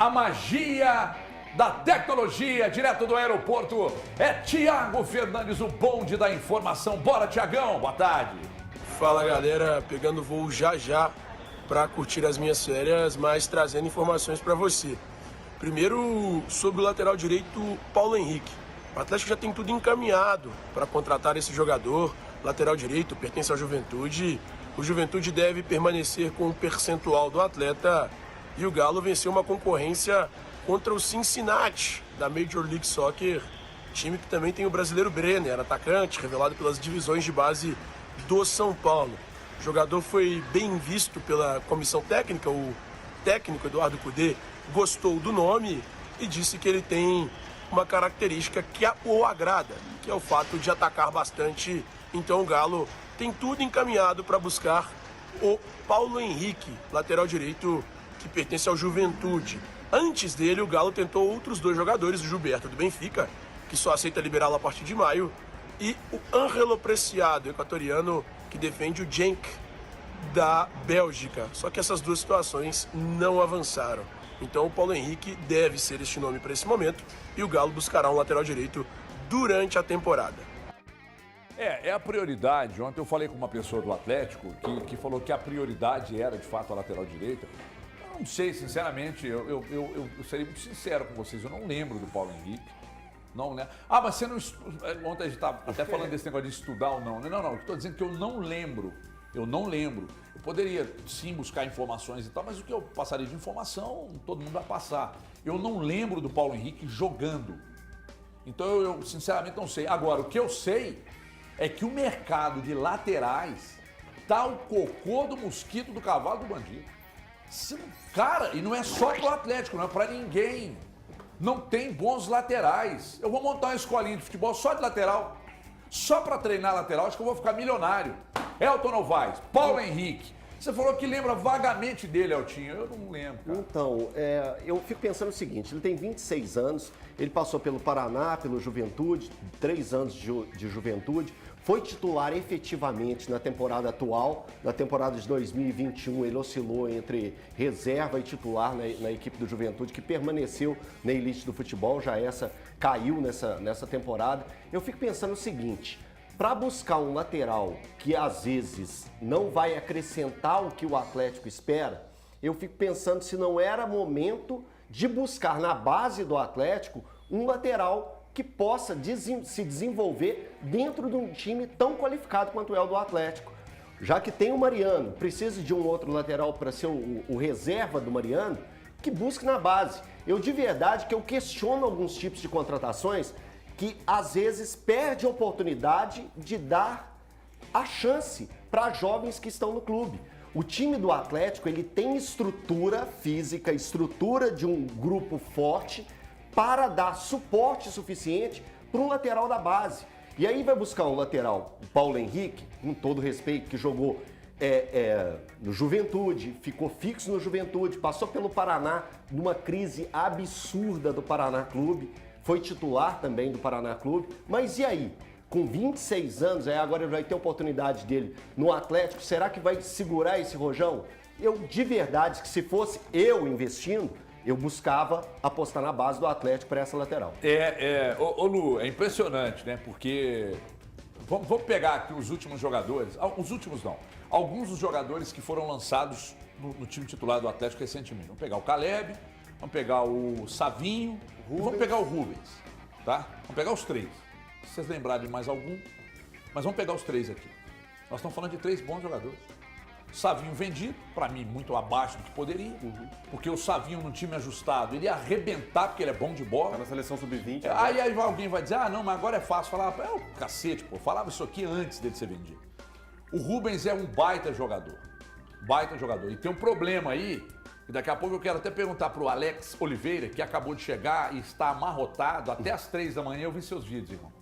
A magia da tecnologia, direto do aeroporto, é Thiago Fernandes, o bonde da informação. Bora, Thiagão, boa tarde. Fala, galera, pegando voo já para curtir as minhas férias, mas trazendo informações para você. Primeiro, sobre o lateral direito, Paulo Henrique. O Atlético já tem tudo encaminhado para contratar esse jogador. Lateral direito, pertence ao Juventude. O Juventude deve permanecer com o percentual do atleta. E o Galo venceu uma concorrência contra o Cincinnati, da Major League Soccer. Time que também tem o brasileiro Brenner, atacante, revelado pelas divisões de base do São Paulo. O jogador foi bem visto pela comissão técnica. O técnico Eduardo Cudê gostou do nome e disse que ele tem uma característica que o agrada, que é o fato de atacar bastante. Então o Galo tem tudo encaminhado para buscar o Paulo Henrique, lateral direito, que pertence ao Juventude. Antes dele, o Galo tentou outros dois jogadores, o Gilberto do Benfica, que só aceita liberá-lo a partir de maio, e o Ângelo Preciado, equatoriano, que defende o Genk da Bélgica. Só que essas duas situações não avançaram. Então o Paulo Henrique deve ser este nome para esse momento, e o Galo buscará um lateral direito durante a temporada. É a prioridade. Ontem eu falei com uma pessoa do Atlético que falou que a prioridade era, de fato, a lateral direita. Eu não sei, sinceramente, eu serei muito sincero com vocês, eu não lembro do Paulo Henrique. Não, né? Ah, mas você não... Ontem a gente estava até falando desse negócio de estudar ou não. Não, eu estou dizendo que eu não lembro. Eu não lembro. Eu poderia, sim, buscar informações e tal, mas o que eu passaria de informação, todo mundo vai passar. Eu não lembro do Paulo Henrique jogando. Então eu sinceramente não sei. Agora, o que eu sei é que o mercado de laterais tá o cocô do mosquito do cavalo do bandido. Cara, e não é só pro Atlético, não é pra ninguém. Não tem bons laterais. Eu vou montar uma escolinha de futebol só de lateral. Só pra treinar lateral, acho que eu vou ficar milionário. Elton Novaes, Paulo Henrique. Você falou que lembra vagamente dele, Eltinho. Eu não lembro, cara. Então, eu fico pensando o seguinte, ele tem 26 anos, ele passou pelo Paraná, pelo Juventude, 3 anos de Juventude, foi titular efetivamente na temporada atual, na temporada de 2021 ele oscilou entre reserva e titular na equipe do Juventude, que permaneceu na elite do futebol, já essa caiu nessa temporada. Eu fico pensando o seguinte, para buscar um lateral que às vezes não vai acrescentar o que o Atlético espera, eu fico pensando se não era momento de buscar na base do Atlético um lateral que possa se desenvolver dentro de um time tão qualificado quanto é o do Atlético. Já que tem o Mariano, precisa de um outro lateral para ser o reserva do Mariano, que busque na base. Eu de verdade que eu questiono alguns tipos de contratações que às vezes perde a oportunidade de dar a chance para jovens que estão no clube. O time do Atlético, ele tem estrutura física, estrutura de um grupo forte para dar suporte suficiente para um lateral da base. E aí vai buscar um lateral, o Paulo Henrique, com todo respeito, que jogou no Juventude, ficou fixo no Juventude, passou pelo Paraná, numa crise absurda do Paraná Clube, foi titular também do Paraná Clube, mas e aí? Com 26 anos, agora ele vai ter a oportunidade dele no Atlético, será que vai segurar esse rojão? Eu, de verdade, que se fosse eu investindo, eu buscava apostar na base do Atlético para essa lateral. Ô Lu, é impressionante, né? Porque vamos pegar aqui os últimos jogadores, os últimos não, alguns dos jogadores que foram lançados no time titular do Atlético recentemente. Vamos pegar o Caleb, vamos pegar o Savinho, vamos pegar o Rubens, tá? Vamos pegar os três. Se vocês lembrarem de mais algum, mas vamos pegar os três aqui. Nós estamos falando de 3 bons jogadores. Savinho vendido, para mim muito abaixo do que poderia, porque o Savinho no time ajustado, ele ia arrebentar porque ele é bom de bola. Tá na seleção sub-20. Aí alguém vai dizer, não, mas agora é fácil falar. É o cacete, pô, eu falava isso aqui antes dele ser vendido. O Rubens é um baita jogador, e tem um problema aí, e daqui a pouco eu quero até perguntar pro Alex Oliveira, que acabou de chegar e está amarrotado, até às 3 da manhã eu vi seus vídeos, irmão.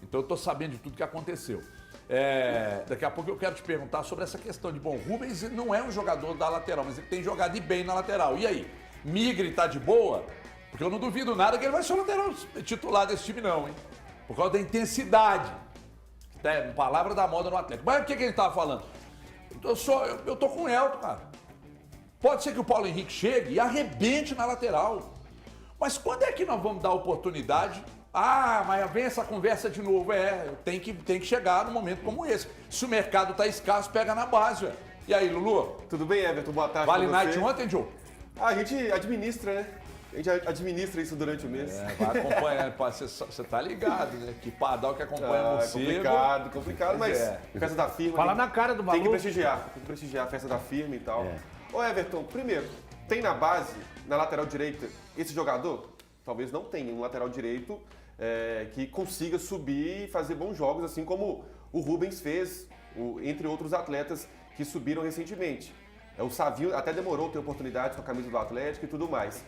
Então eu tô sabendo de tudo que aconteceu. Daqui a pouco eu quero te perguntar sobre essa questão de, o Rubens não é um jogador da lateral, mas ele tem jogado bem na lateral. E aí, Migre tá de boa? Porque eu não duvido nada que ele vai ser o lateral titular desse time não, hein? Por causa da intensidade. Palavra da moda no Atlético. Mas o que a gente tava falando? Eu tô com o Elton, cara. Pode ser que o Paulo Henrique chegue e arrebente na lateral. Mas quando é que nós vamos dar oportunidade? Ah, mas vem essa conversa de novo. Tem que chegar num momento como esse. Se o mercado tá escasso, pega na base, velho. E aí, Lulu? Tudo bem, Everton? Boa tarde. Vale Night ontem, Joe? A gente administra, né? A gente administra isso durante o mês. Vai acompanhando. Você tá ligado, né? Que Pardal que acompanha você. Complicado, mas festa da firma. Fala na cara do maluco. Tem que prestigiar a festa da firma e tal. Ô, Everton, primeiro, tem na base, na lateral direita, esse jogador? Talvez não tenha um lateral direito que consiga subir e fazer bons jogos, assim como o Rubens fez, entre outros atletas que subiram recentemente. O Savinho até demorou a ter oportunidade com a camisa do Atlético e tudo mais.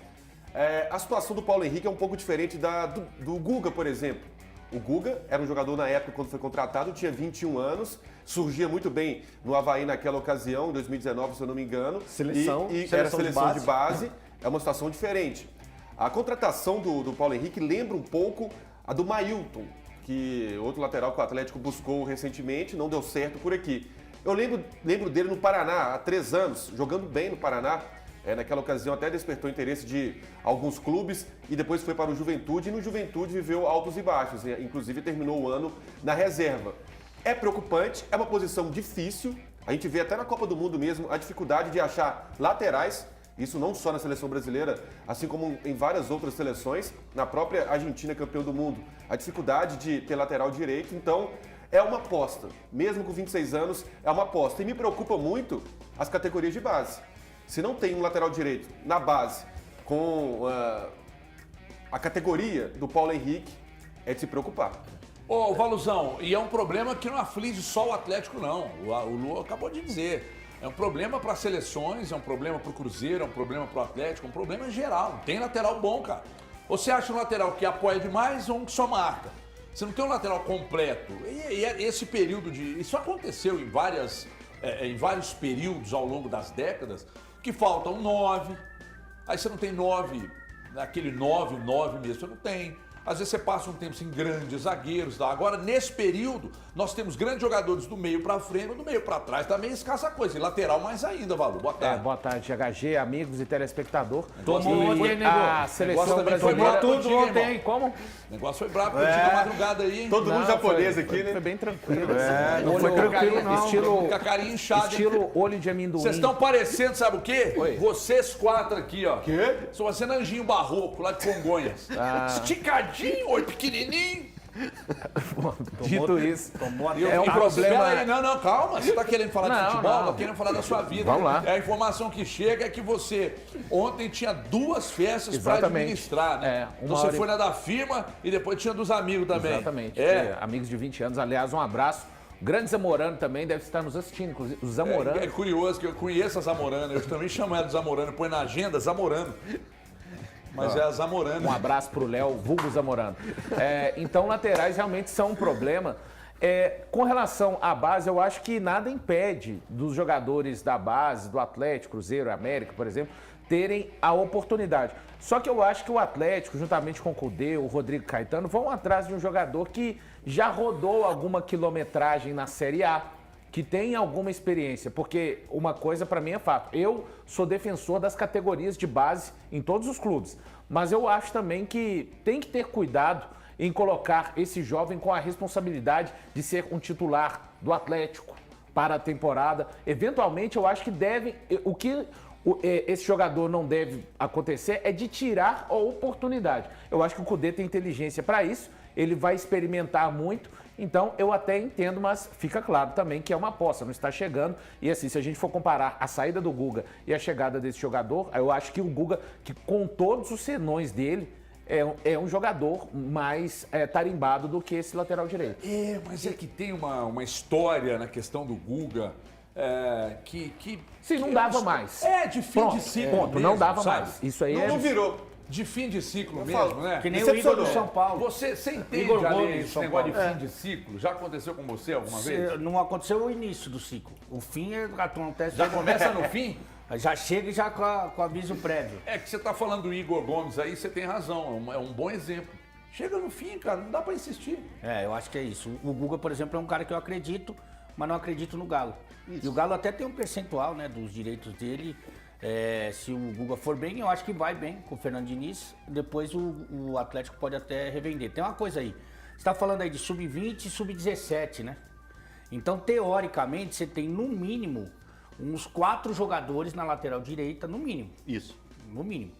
A situação do Paulo Henrique é um pouco diferente do Guga, por exemplo. O Guga era um jogador na época quando foi contratado, tinha 21 anos, surgia muito bem no Avaí naquela ocasião, em 2019, se eu não me engano. Era seleção de base. É uma situação diferente. A contratação do Paulo Henrique lembra um pouco a do Mailton, que outro lateral que o Atlético buscou recentemente, não deu certo por aqui. Eu lembro dele no Paraná, há 3 anos, jogando bem no Paraná. Naquela ocasião até despertou interesse de alguns clubes e depois foi para o Juventude. E no Juventude viveu altos e baixos, inclusive terminou o ano na reserva. É preocupante, é uma posição difícil. A gente vê até na Copa do Mundo mesmo a dificuldade de achar laterais. Isso não só na seleção brasileira, assim como em várias outras seleções. Na própria Argentina, campeão do mundo, a dificuldade de ter lateral direito. Então, é uma aposta. Mesmo com 26 anos, é uma aposta. E me preocupa muito as categorias de base. Se não tem um lateral direito na base com a categoria do Paulo Henrique, é de se preocupar. Ô, Valuzão, e é um problema que não aflige só o Atlético, não. O Lu acabou de dizer. É um problema para seleções, é um problema para o Cruzeiro, é um problema para o Atlético, é um problema geral. Não tem lateral bom, cara. Ou você acha um lateral que apoia demais ou um que só marca? Você não tem um lateral completo. E esse período de... Isso aconteceu em vários períodos ao longo das décadas, que falta um 9. Aí você não tem 9, aquele 9 mesmo, você não tem. Às vezes você passa um tempo sem grandes zagueiros. Tá? Agora, nesse período, nós temos grandes jogadores do meio para frente, do meio para trás também escassa coisa. E lateral mais ainda, Valu. Boa tarde. Boa tarde, HG, amigos e telespectador. Tomou ontem, nego. A seleção brasileira... Tudo ontem, como? O negócio foi brabo, contigo a madrugada aí, hein? Todo mundo japonês aqui, né? Foi bem tranquilo. Não foi tranquilo, não. Estilo, com a carinha inchada. Estilo olho de amendoim. Vocês estão parecendo, sabe o quê? Oi. Vocês 4 aqui, ó. Quê? São parecendo anjinho barroco, lá de Congonhas. Esticadinho, oi, pequenininho. Dito isso, É um problema. problema. Aí, não, calma. Você tá querendo falar de Não, futebol? não. Tá querendo falar da sua vida. Vamos lá. A informação que chega é que você ontem tinha 2 festas para Exatamente. administrar, né? Então você foi na da firma e depois tinha dos amigos também. Exatamente. Amigos de 20 anos. Aliás, um abraço. O grande Zamorano também deve estar nos assistindo, inclusive. O Zamorano. É curioso que eu conheço a Zamorano. Eu também chamo ela de Zamorano. Põe na agenda Zamorano. Mas é a Zamorano. Um abraço pro Léo, vulgo Zamorano. Então, laterais realmente são um problema. Com relação à base, eu acho que nada impede dos jogadores da base, do Atlético, Cruzeiro, América, por exemplo, terem a oportunidade. Só que eu acho que o Atlético, juntamente com o Cudê, o Rodrigo Caetano, vão atrás de um jogador que já rodou alguma quilometragem na Série A, que tem alguma experiência, porque uma coisa para mim é fato, eu sou defensor das categorias de base em todos os clubes, mas eu acho também que tem que ter cuidado em colocar esse jovem com a responsabilidade de ser um titular do Atlético para a temporada. Eventualmente eu acho que esse jogador não deve acontecer é de tirar a oportunidade. Eu acho que o Cudê tem inteligência para isso, ele vai experimentar muito. Então, eu até entendo, mas fica claro também que é uma aposta, não está chegando. E assim, se a gente for comparar a saída do Guga e a chegada desse jogador, eu acho que o Guga, que com todos os senões dele, é um jogador mais tarimbado do que esse lateral direito. Mas é que tem uma história na questão do Guga Sim, não dava mais. De fim de ciclo. Ponto, mesmo, não dava sabe? mais. Isso aí Não virou. De fim de ciclo mesmo, né? Que nem o Igor do São Paulo. Você entende, Igor Ale, Gomes, esse São negócio Paulo. de fim de ciclo? Já aconteceu com você alguma vez? Não aconteceu o início do ciclo. O fim acontece. Já começa no fim? Já chega e já com aviso prévio. É que você tá falando do Igor Gomes aí, você tem razão, é um bom exemplo. Chega no fim, cara, não dá pra insistir. Eu acho que é isso. O Guga, por exemplo, é um cara que eu acredito, mas não acredito no Galo. Isso. E o Galo até tem um percentual, né, dos direitos dele. Se o Guga for bem, eu acho que vai bem com o Fernando Diniz. Depois o Atlético pode até revender. Tem uma coisa aí. Você está falando aí de sub-20 e sub-17, né? Então, teoricamente, você tem no mínimo uns 4 jogadores na lateral direita, no mínimo. Isso. No mínimo.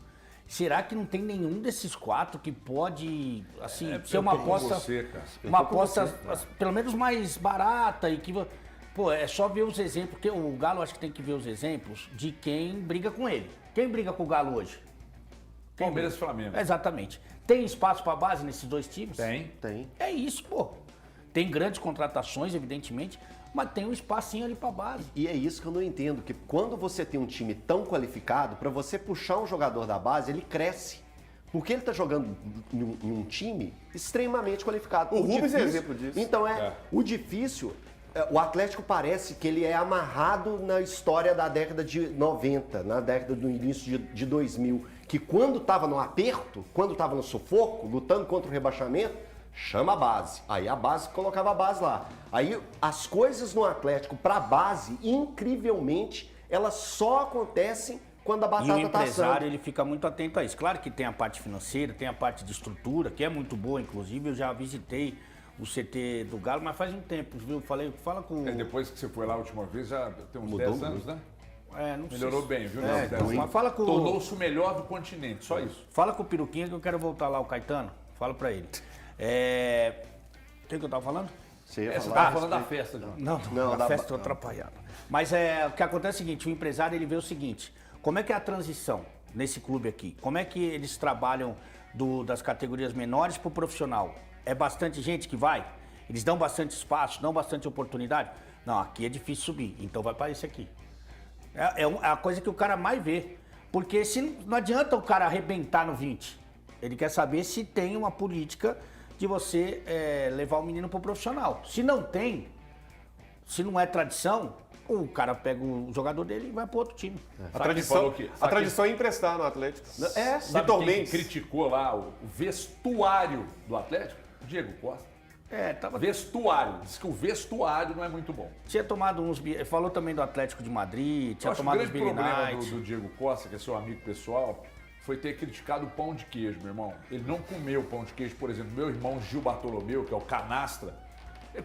Será que não tem nenhum desses 4 que pode, assim, ser eu uma tô com aposta, você, cara. uma aposta pelo menos mais barata e que, pô, é só ver os exemplos, porque o Galo acho que tem que ver os exemplos de quem briga com ele. Quem briga com o Galo hoje? Palmeiras e Flamengo. Exatamente. Tem espaço para base nesses 2 times? Tem. Tem. É isso, pô. Tem grandes contratações, evidentemente, mas tem um espacinho ali para base. E é isso que eu não entendo, que quando você tem um time tão qualificado, para você puxar um jogador da base, ele cresce. Porque ele está jogando em um time extremamente qualificado. O Rubens é difícil- exemplo disso. Então o difícil, o Atlético parece que ele é amarrado na história da década de 90, na década do início de 2000, que quando estava no aperto, quando estava no sufoco, lutando contra o rebaixamento, chama a base. Aí a base colocava a base lá. Aí as coisas no Atlético para a base, incrivelmente, elas só acontecem quando a E o batata tá empresário, assando. ele fica muito atento a isso. Claro que tem a parte financeira, tem a parte de estrutura, que é muito boa, inclusive. Eu já visitei o CT do Galo, mas faz um tempo, viu? Fala com... Depois que você foi lá a última vez, já tem uns Mudou 10 anos, né? não sei Melhorou se- bem, viu? É, Não, 10 mas anos. fala com... Tornou-se o melhor do continente, só isso. Fala com o Peruquinha que eu quero voltar lá, o Caetano. Fala pra ele. O que eu tava falando? Você ia Você falar. estava falando da festa, João. Não, da a festa eu atrapalhada. Mas o que acontece é o seguinte, o empresário ele vê o seguinte, como é que é a transição nesse clube aqui? Como é que eles trabalham das categorias menores para o profissional? É bastante gente que vai? Eles dão bastante espaço, dão bastante oportunidade? Não, aqui é difícil subir, então vai para esse aqui. É a coisa que o cara mais vê. Porque não adianta o cara arrebentar no 20. Ele quer saber se tem uma política de você levar o menino pro profissional. Se não tem, se não é tradição, o cara pega o jogador dele e vai pro outro time. A Sabe quem falou tradição, que- a tradição é emprestar no Atlético. Sabe Vitor quem Mendes. criticou lá o vestuário do Atlético? Diego Costa. Vestuário. Diz que o vestuário não é muito bom. Tinha tomado uns... Falou também do Atlético de Madrid, Eu tinha acho que o tomado uns grande Billy problema Knight. do Diego Costa, que é seu amigo pessoal, foi ter criticado o pão de queijo, meu irmão. Ele não comeu pão de queijo, por exemplo. Meu irmão Gil Bartolomeu, que é o canastra, ele